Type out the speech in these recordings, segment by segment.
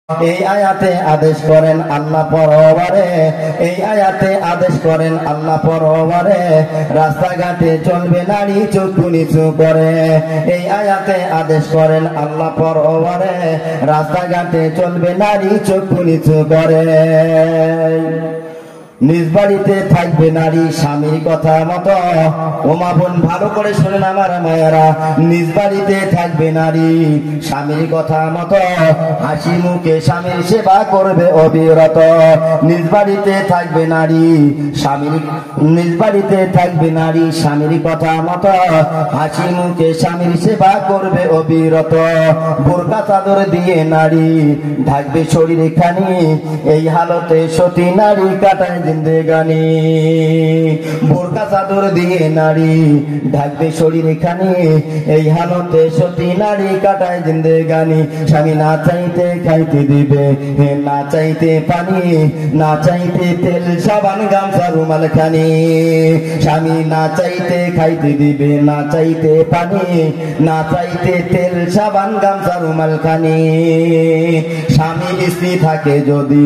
এই আয়াতে আদেশ করেন আল্লাহ পরবারে, এই আয়াতে আদেশ করেন আল্লাহ পরবারে রাস্তাঘাটে চলবে নারী চক্ষু নিচু করে। এই আয়াতে আদেশ করেন আল্লাহ পরবারে রাস্তাঘাটে চলবে নারী চক্ষু নিচু করে। নিজ বাড়িতে থাকবে নারী স্বামীর কথা মতো। ও মা বোন ভালো করে শোনেন আমার মায়েরা, নিজ বাড়িতে থাকবে নারী স্বামীর কথা মতো, হাসি মুখে স্বামীর সেবা করবে অবিরত। নিজ বাড়িতে থাকবে নারী নিজ বাড়িতে থাকবে নারী স্বামীর কথা মতো, হাসি মুখে স্বামীর সেবা করবে অবিরত। বোরকা চাদর দিয়ে নারী ঢাকবে শরীর খানি, এই হালতে সতী নারী কাটায় জিন্দেগানি। বোরকা চাদর দিয়ে নারী ঢাকবে শরীর খানি, এই হালতে সতী নারী কাটায় জিন্দেগানি। স্বামী না চাইতে খাইতে দিবে, না চাইতে পানি, না চাইতে তেল সাবান গামছা রুমাল খানি। স্বামী না চাইতে খাইতে দিবে, না চাইতে পানি, না চাইতে তেল সাবান গামছা রুমাল খানি। স্বামী স্ত্রী থাকে যদি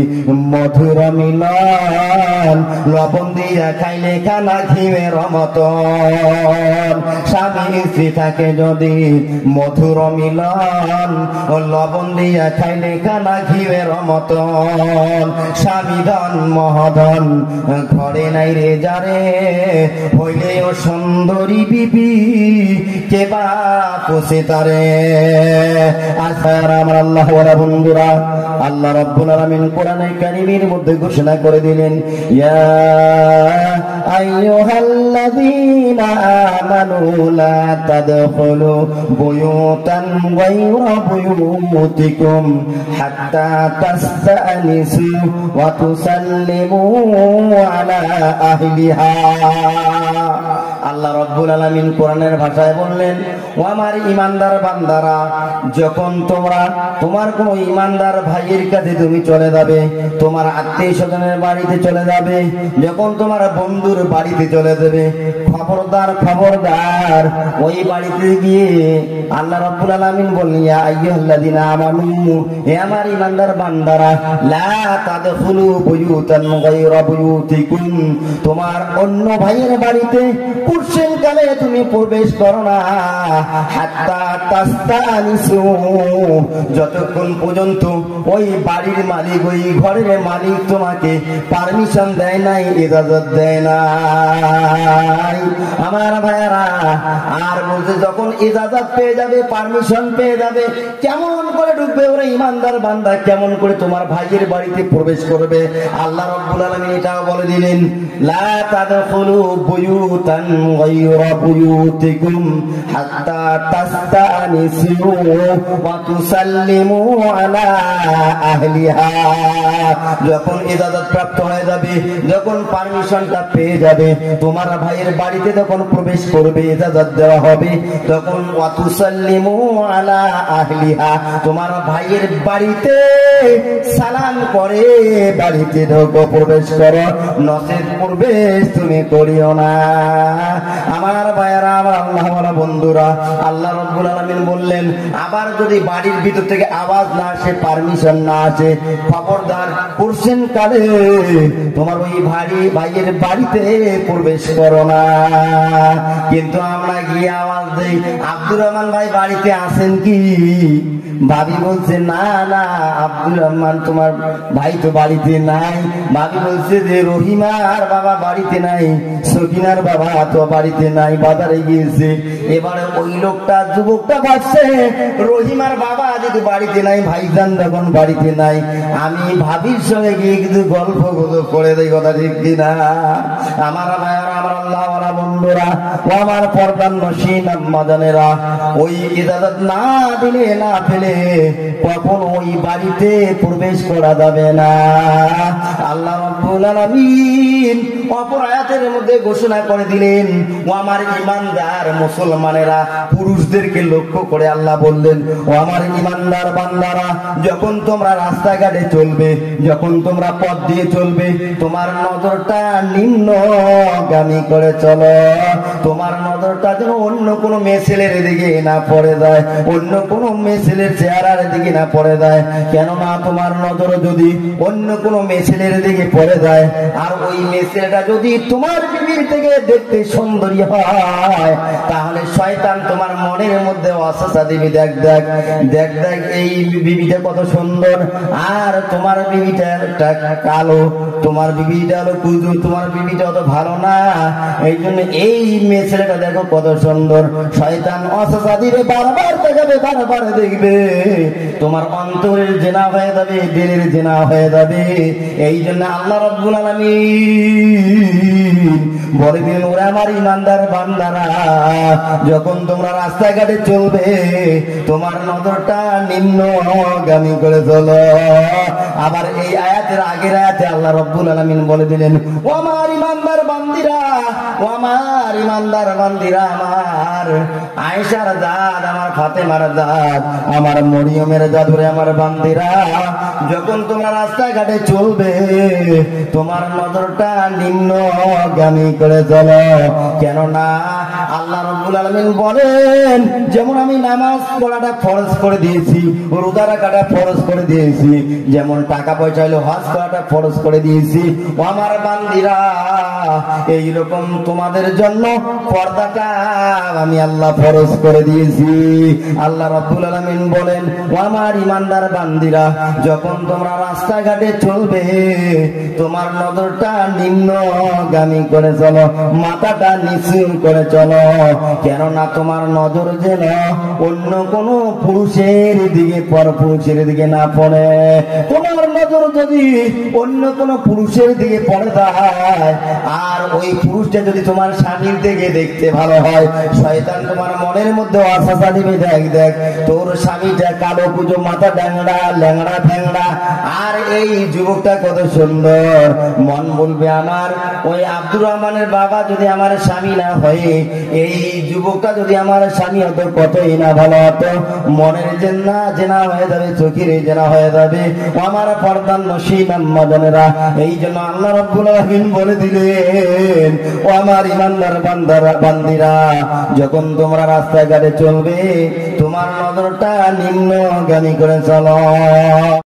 মধুর মিলন, লবণ দিয়া খাইলে খানা ঘিমের মতন। স্বামী স্ত্রী থাকে যদি মধুর মিলন, লবণ দিয়া খাইলে খানা ঘিমের মতন। স্বামী ধন মহাধন ঘরে নাই রে যারে, হইলেও সুন্দরী বিবি কে বা পোষে তারে। আসার আমার আল্লাহ ওরা বন্ধুরা, আল্লাহ রাব্বুল আলামিন কোরআনে কারীমের মধ্যে ঘোষণা করে দিলেন, ইয়া আইয়ুহাল্লাযীনা আমানু লা তাদখুলু বুয়ুতান গায়রা বুয়ুতিকুম হাত্তা তাস্তানিসু ওয়া তুসাল্লিমু আলা আহলিহা। আল্লাহ রাব্বুল আলামিন কোরআনের ভাষায় বললেন, ও আমার ঈমানদার বান্দারা, যখন তোমরা তোমার কোন ঈমানদার ভাইয়ের কাছে তুমি চলে যাবে, তোমার আত্মীয় স্বজনের বাড়িতে চলে যাবে, যখন তোমার বন্ধুর বাড়িতে চলে যাবে, খবরদার খবরদার ওই বাড়িতে গিয়ে আল্লাহ রাব্বুল আলামিন বললেন, ইয়া আইয়ুহাল্লাযীনা আমানু, হে আমার ঈমানদার বান্দারা, লা তাদখুলু বুয়ুতান গায়রা বুয়ুতিকুম, তোমার অন্য ভাইয়ের বাড়িতে পুরুষের কালে তুমি প্রবেশ করো না, হাত্তা তাস্তানিসু, যতক্ষণ পর্যন্ত ওই বাড়ির মালিক, ওই ঘরের মালিক তোমাকে পারমিশন দেয় নাই, ইজাজত দেয় নাই। আমার ভাইয়ারা, আর বলতে যখন ইজাজত পেয়ে যাবে, পারমিশন পেয়ে যাবে, কেমন করে ঢুকবে ওরা ঈমানদার বান্দা, কেমন করে তোমার ভাইয়ের বাড়িতে প্রবেশ করবে। আল্লাহ রাব্বুল আলামিন এটাও বলে দিলেন, লা তাদখুলু বুয়ুতান গায়রা বুয়ুতিকুম হাত্তা তাস্তানিসু ওয়া তুসাল্লিমু আলা আহলিহা। যখন ইজাজত প্রাপ্ত হয়ে যাবে, যখন পারমিশনটা পেয়ে যাবে, তোমার ভাইয়ের বাড়িতে যখন প্রবেশ করবে, ইজাজত দেওয়া হবে, তখন ওয়া তুসাল্লিমু আলা আহলিহা, তোমার ভাইয়ের বাড়িতে সালাম করে বাড়িতে ঢোকো, প্রবেশ করো, নচেত প্রবেশ তুমি করিও না। আমার ভাইয়েরা, আমার আল্লাহ ওয়ালা বন্ধুরা, আল্লাহ রাব্বুল আলামিন বললেন, আবার যদি বাড়ির ভিতর থেকে আওয়াজ না আসে, পারমিশন না আসে, খবরদার পুরুষের কালে তোমার ওই ভাইয়ের বাড়িতে প্রবেশ করো না। কিন্তু আমরা গিয়ে আওয়াজ দেই, আব্দুর রহমান ভাই বাড়িতে আছেন কি? ভাবি বলছে, না না আব্দুর রহমান তোমার ভাই তো বাড়িতে নাই। ভাবি বলছে যে রহিমার বাবা বাড়িতে নাই, সকিনার বাবা তো বাড়িতে নাই, বাজারে গিয়েছে। এবারে ওই লোকটা, যুবকটা ভাবছে, রহিমার বাবা যদি বাড়িতে নাই, ভাইজান যখন বাড়িতে নাই, আমি ভাবির সঙ্গে গিয়ে কিছু গল্প গুজব করে দেই, কথা ঠিক কিনা? আমার ভাইয়ারা, আমার আল্লাহ ওয়ালা বন্ধুরা, ও আমার পর্দার নশীন আম্মা জানেরা, ওই ইজাজত না দিলে, না পেলে কখন ওই বাড়িতে প্রবেশ করা যাবে না। আল্লাহ রাব্বুল আলামিন অপর আয়াতের মধ্যে ঘোষণা করে দিলেন, ও আমার আমার ঈমানদার মুসলমানেরা, পুরুষদেরকে লক্ষ্য করে আল্লাহ বললেন, ও আমার ঈমানদার বান্দারা, যখন তোমরা রাস্তাঘাটে চলবে, যখন তোমরা পথ দিয়ে চলবে, তোমার নজরটা নিম্নগামী করে চলো। তোমার নজরটা যেন অন্য কোনো মেয়ে ছেলের দিকে না পড়ে যায়, অন্য কোনো মেয়ে ছেলের চেহারার দিকে না পড়ে যায়। কেননা তোমার নজর যদি অন্য কোনো মেয়ে ছেলের দিকে পড়ে যায়, আর ওই মেয়ে ছেলেটা যদি তোমার বিবির থেকে দেখতে সুন্দরী হয়, তাহলে শয়তান তোমার মনের মধ্যে ওয়াসওয়াসা দিবে, দেখ দেখ দেখ দেখ এই বিবিটা কত সুন্দর, আর তোমার বিবিটা কালো, তোমার বিবিটা হলো কুজু, তোমার বিবিটা অত ভালো না, এই জন্য এই মেয়ে ছেলেটা দেখো কত সুন্দর। শয়তান ওয়াসওয়াসা দিবে, বারবার দেখাবে, বারবার দেখবে, তোমার অন্তরের জেনা হয়ে যাবে, দিলের জেনা হয়ে যাবে। এই জন্য আল্লাহ রাব্বুল আলামিন বলে দিলেন, ওরা আমার ঈমানদার বান্দারা, যখন তোমরা রাস্তাঘাটে চলবে, তোমার নজরটা নিম্নগামী করে চলো। আবার এই আয়াতের আগের আয়াতে আল্লাহ রাব্বুল আলামিন বলে দিলেন, ও আমার ঈমানদার বান্দিরা, ও আমার ঈমানদার বান্দিরা, আমার আয়েশার জাত, আমার ফাতেমার জাত, আমার মরিয়মের জাদুরে আমার বান্দিরা, যখন তোমরা রাস্তাঘাটে চলবে, তোমার নজরটা নিম্নগামী করে চলো। কেননা আল্লাহ রাব্বুল আলামিন বলেন, যেমন আমি নামাজ পড়াটা ফরজ করে দিয়েছি, রোজা রাখাটা ফরজ করে দিয়েছি, যেমন টাকা পয়সা হলো হজ করাটা ফরজ করে দিয়েছি, ও আমার বান্দিরা, এইরকম তোমাদের জন্য পর্দাটা আমি আল্লাহ ফরজ করে দিয়েছি। আল্লাহ রাব্বুল আলামিন বলেন, ও আমার ঈমানদার বান্দিরা, যখন তোমরা রাস্তাঘাটে চলবে, তোমার নজরটা নিম্নগামী করে চলো, মাথাটা নিচু করে চলো। কেননা তোমার নজর যেন অন্য কোন পুরুষের দিকে, পরপুরুষের দিকে না পড়ে। তোমার নজর যদি অন্য কোন পুরুষের দিকে পড়ে যায়, আর ওই পুরুষটা যদি তোমার স্বামীর দিকে দেখতে ভালো হয়, শয়তান তোমার মনের মধ্যে ওয়াসওয়াসা দিবে, দেখ দেখ তোর স্বামীটা কালো কুজো, মাথা ড্যাংড়া, ল্যাংড়া ফ্যাংড়া, আর এই যুবকটা কত সুন্দর। মন বলবে, আমার ওই আব্দুর রহমানের বাবা যদি আমার স্বামী না হয়, এই যুবকটা যদি আমার স্বামী হতো, কতই না ভালো হতো। মনের জেনা জেনা হয়ে যাবে, চোখের জেনা হয়ে যাবে। আমার পর্দার নসীব আম্মাজানেরা, এই জন্য আল্লাহ রাব্বুল আলামিন বলে দিলেন, ও আমার ঈমানদার বান্দারা, বান্দিরা, যখন তোমরা রাস্তাঘাটে চলবে, তোমার নজরটা নিম্নগামী করে চলো।